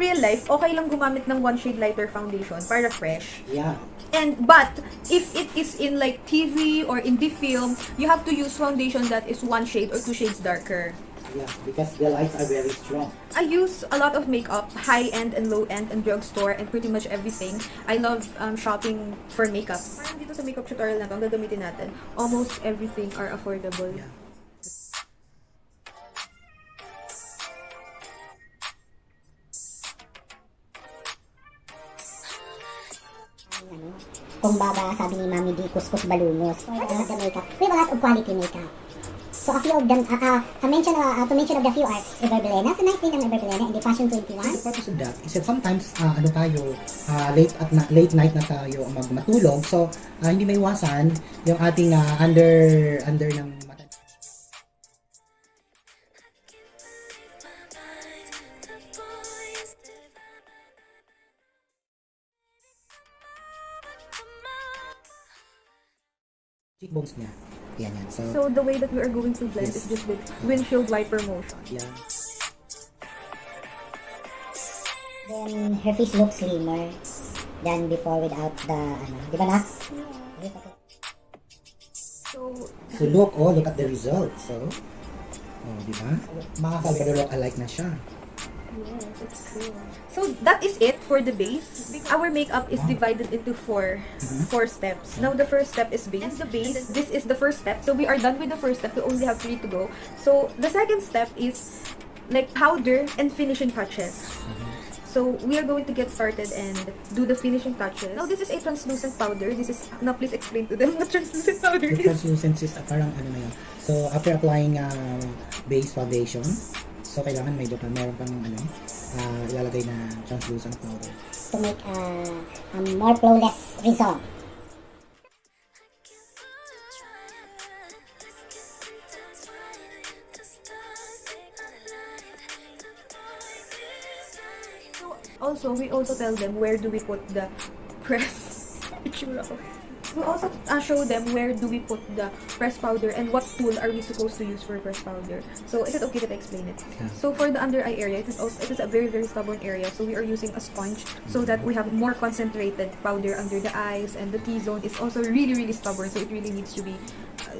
real life, okay lang gumamit ng one shade lighter foundation para fresh. Yeah. But if it is in like TV or in the film, you have to use foundation that is one shade or two shades darker. Yeah, because the lights are very strong. I use a lot of makeup, high-end and low-end and drugstore and pretty much everything. I love shopping for makeup. Parang dito sa makeup tutorial na to, ang gagamitin natin, almost everything are affordable. Yeah. Kung baga, sabi ni Mami di kuskos balungos. For the makeup, we have a lot of quality makeup. So a few of them, to mention of the few are Eyebrow. So nice din ang Eyebrow and the Fashion 21. The purpose of that is that sometimes late night na tayo matulog, so hindi maiwasan yung ating under ng mata. Cheekbones niya. Yan. So the way that we are going to blend is just with windshield wiper motion. Yeah. Then her face looks slimmer than before without the di ba na? So look at the result. So, di ba? Makaka-look alike na siya. Yes, it's true. So that is it for the base. Our makeup is divided into four steps. Now the first step is base. The base, this is the first step. So we are done with the first step. We only have 3 to go. So the second step is like powder and finishing touches. So we are going to get started and do the finishing touches. Now this is a translucent powder. Now please explain to them what translucent powder The is. translucent is parang ano na yun. So after applying base foundation, so kailangan meron pang ilalagay na translucent powder. To make a more flawless result. Also, we also tell them where do we put the press. We also show them where do we put the press powder and what tool are we supposed to use for press powder. So is it okay that I explain it? Yeah. So for the under eye area, it is a very stubborn area. So we are using a sponge so that we have more concentrated powder under the eyes, and the T-zone is also really stubborn. So it really needs to be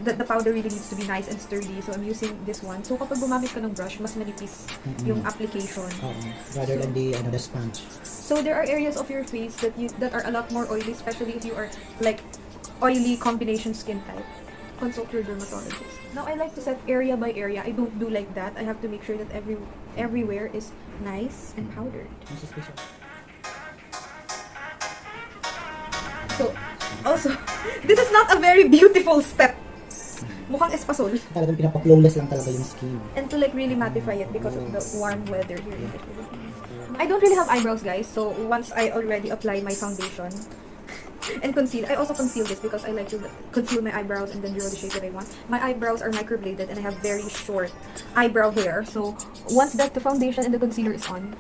the powder really needs to be nice and sturdy. So I'm using this one. So kapag gumamit ka ng brush, mas manipis yung application. Rather than the sponge. So there are areas of your face that are a lot more oily, especially if you are like oily combination skin type. Consult your dermatologist. Now I like to set area by area. I don't do like that. I have to make sure that everywhere is nice and powdered. So also, this is not a very beautiful step. Mukhang espasol. Talagang pinapa-flawless lang talaga yung skin. And to like really mattify it because of the warm weather here in the Philippines. I don't really have eyebrows, guys. So once I already apply my foundation and conceal, I also conceal this because I like to conceal my eyebrows and then draw the shape that I want. My eyebrows are microbladed and I have very short eyebrow hair. So once that the foundation and the concealer is on,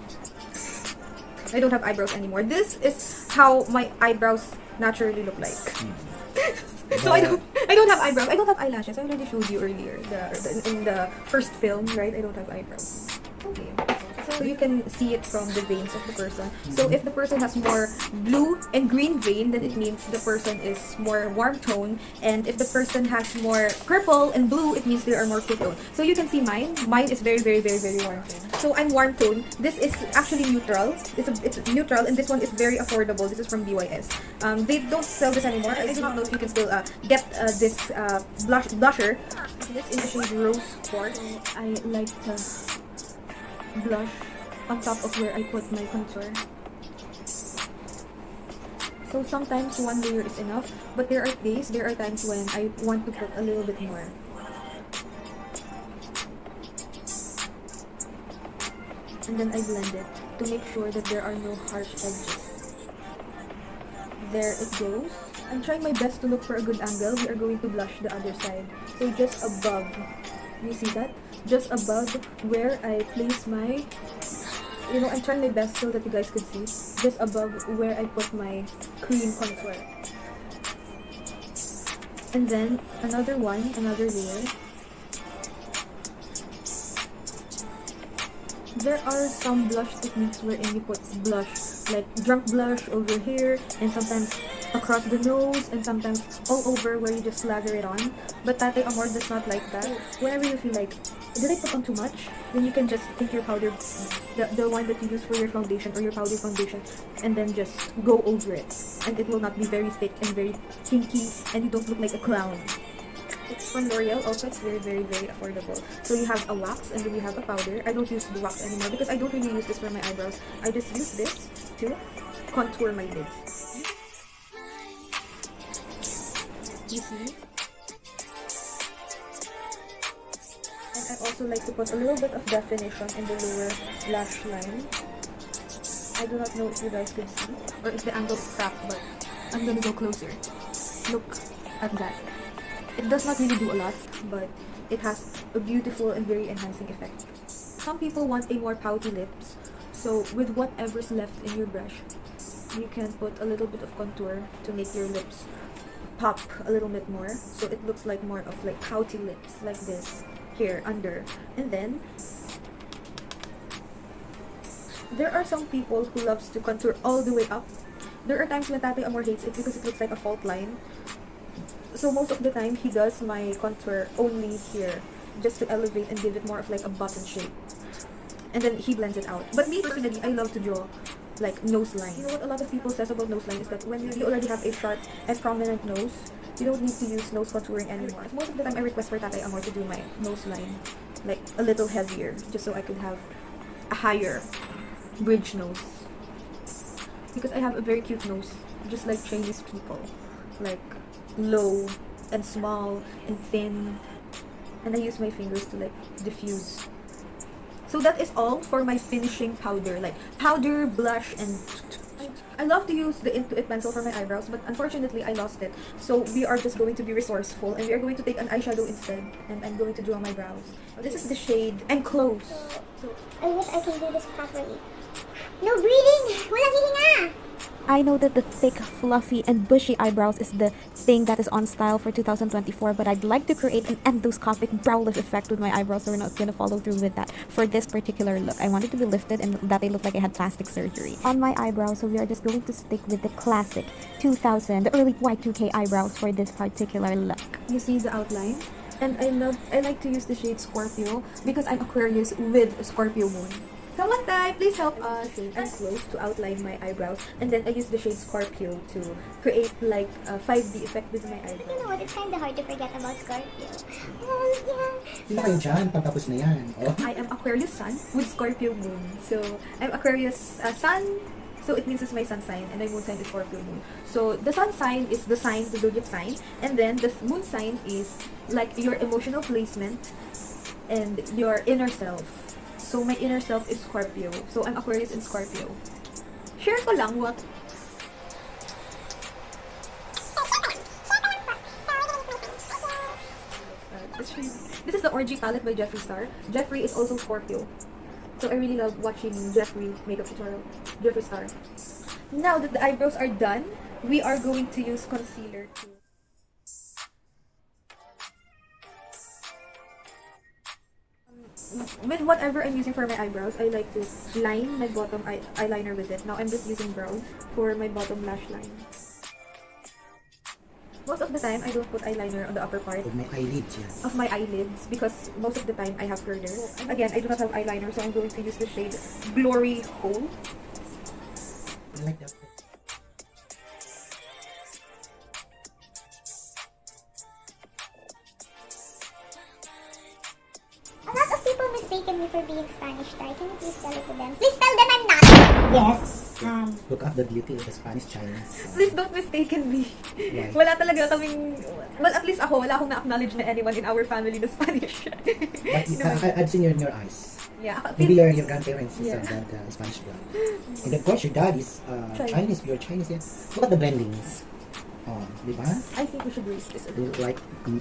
I don't have eyebrows anymore. This is how my eyebrows naturally look like. So I don't have eyebrows. I don't have eyelashes. I already showed you earlier in the first film, right? I don't have eyebrows. Okay. So you can see it from the veins of the person. So if the person has more blue and green vein, then it means the person is more warm tone. And if the person has more purple and blue, it means they are more cool tone. So you can see mine. Mine is very warm tone. So I'm warm tone. This is actually neutral. It's neutral, and this one is very affordable. This is from BYS. They don't sell this anymore. I do not know if you can still get this blusher. It's in the shade Rose Quartz. I like to blush on top of where I put my contour. So sometimes one layer is enough, but there are times when I want to put a little bit more. And then I blend it to make sure that there are no harsh edges. There it goes. I'm trying my best to look for a good angle. We are going to blush the other side. So just above. You see that? Just above where I place my, I'm trying my best so that you guys could see. Just above where I put my cream contour. And then another layer. There are some blush techniques wherein you put blush, like drunk blush over here, and sometimes across the nose, and sometimes all over where you just slather it on. But Tatay Amor does not like that. Whenever you feel like, did I put on too much? Then you can just take your powder, the one that you use for your foundation or your powder foundation, and then just go over it. And it will not be very thick and very pinky, and you don't look like a clown. It's from L'Oreal. Also, it's very, very, very affordable. So you have a wax and then you have a powder. I don't use the wax anymore because I don't really use this for my eyebrows. I just use this to contour my lids. You see? And I also like to put a little bit of definition in the lower lash line. I do not know if you guys could see or if the angle is crap, but I'm gonna go closer. Look at that. It does not really do a lot, but it has a beautiful and very enhancing effect. Some people want a more pouty lips, so with whatever's left in your brush, you can put a little bit of contour to make your lips pop a little bit more, so it looks like more of like pouty lips, like this, here, under. And then, there are some people who loves to contour all the way up. There are times when Tatay Amor hates it because it looks like a fault line. So most of the time, he does my contour only here, just to elevate and give it more of like a button shape. And then he blends it out. But me personally, I love to draw like nose line. You know what a lot of people says about nose line is that when you already have a sharp and prominent nose, you don't need to use nose contouring anymore. Most of the time, I request for Tatay Amor to do my nose line like a little heavier, just so I could have a higher bridge nose. Because I have a very cute nose, just like Chinese people, like low and small and thin, and I use my fingers to like diffuse. So that is all for my finishing powder, like powder, blush, and I love to use the Into It pencil for my eyebrows, but unfortunately I lost it. So we are just going to be resourceful and we are going to take an eyeshadow instead, and I'm going to draw my brows. This is the shade and close. So I wish I can do this properly. No breathing! Walang hihinga! I know that the thick, fluffy, and bushy eyebrows is the thing that is on style for 2024, but I'd like to create an endoscopic brow lift effect with my eyebrows, so we're not going to follow through with that for this particular look. I want it to be lifted and that they look like I had plastic surgery on my eyebrows, so we are just going to stick with the classic 2000, the early Y2K eyebrows for this particular look. You see the outline? And I like to use the shade Scorpio because I'm Aquarius with a Scorpio moon. Come on, Tay, please help us. I'm close to outline my eyebrows, and then I use the shade Scorpio to create like a 5D effect with my You eyebrows. know what? It's kind of hard to forget about Scorpio. Oh, yeah. Sino kayo dyan? Pagtapos na yan. Oh. I am Aquarius Sun with Scorpio moon. So I'm Aquarius Sun, so it means it's my sun sign, and my moon sign is Scorpio moon. So the sun sign is the sign, the zodiac sign, and then the moon sign is like your emotional placement and your inner self. So my inner self is Scorpio. So I'm Aquarius and Scorpio. Share ko lang what. This is the Orgy palette by Jeffree Star. Jeffree is also Scorpio. So I really love watching Jeffree makeup tutorial. Jeffree Star. Now that the eyebrows are done, we are going to use concealer to with whatever I'm using for my eyebrows, I like to line my bottom eyeliner with it. Now I'm just using brown for my bottom lash line. Most of the time, I don't put eyeliner on the upper part With my eyelids yan. of my eyelids because most of the time I have curler. Again, I do not have eyeliner, so I'm going to use the shade Glory Hole. I like that. A lot of people mistaken me for being Spanish Thai. Can you please tell it to them? Please tell them I'm not! Yes. Look at the beauty of the Spanish Chinese. Please don't mistaken me. Why? Wala talaga kaming... Well, at least ako, wala akong na-acknowledge na anyone in our family na Spanish. But No. I've seen you in your eyes. Yeah. Maybe your grandparents is Yeah. that Spanish blood. And of course, your dad is Chinese, pure Chinese. Yeah. Look at the blendings. Oh, di ba? I think we should raise this a You little. look like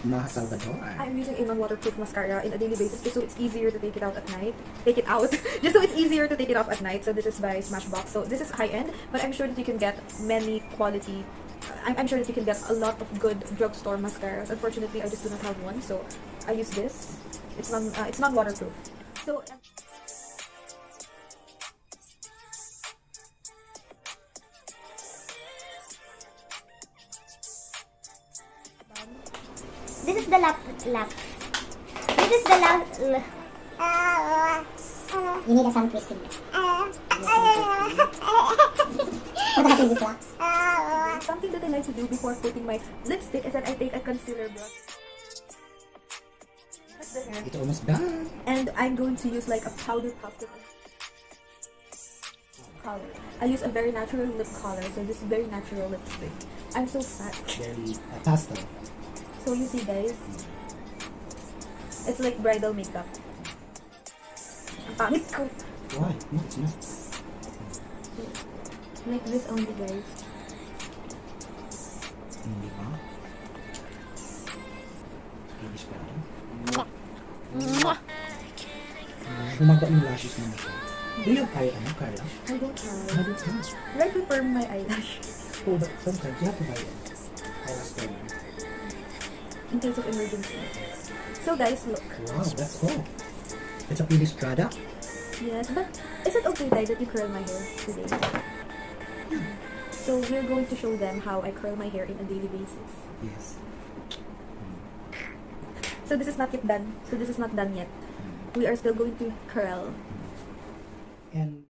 Ma Salvador. I'm using a non-waterproof mascara in a daily basis just so it's easier to take it out at night. Take it out. Just so it's easier to take it off at night. So this is by Smashbox. So this is high-end, but I'm sure that you can get many quality... I'm sure that you can get a lot of good drugstore mascaras. Unfortunately, I just do not have one, so I use this. It's non-waterproof. So This is the lap. This is the lap. You need a tongue twisting. Something that I like to do before putting my lipstick is that I take a concealer brush. That's the hair. It's almost done. And I'm going to use like a powder puff color. I use a very natural lip color, so this is very natural lipstick. I'm so fat. Very pastel. So you see guys, it's like bridal makeup. Ang pangit ko. Why? No, it's not. Like this only guys. Hindi pa. Finish pa rin. Humaba yung lashes mo na siya. Do you have Carla? I don't have. I don't have. I like to perm my eyelash Oh, but sometimes you have to buy eyelash curler. in case of emergency. So guys, look. Wow, that's cool. It's a finished product. Yes, but is it okay Dai, that you curl my hair today? So we're going to show them how I curl my hair in a daily basis. Yes. So this is not yet done. So this is not done yet. We are still going to curl. And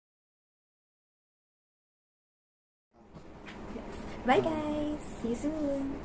Yes. Bye guys. See you soon.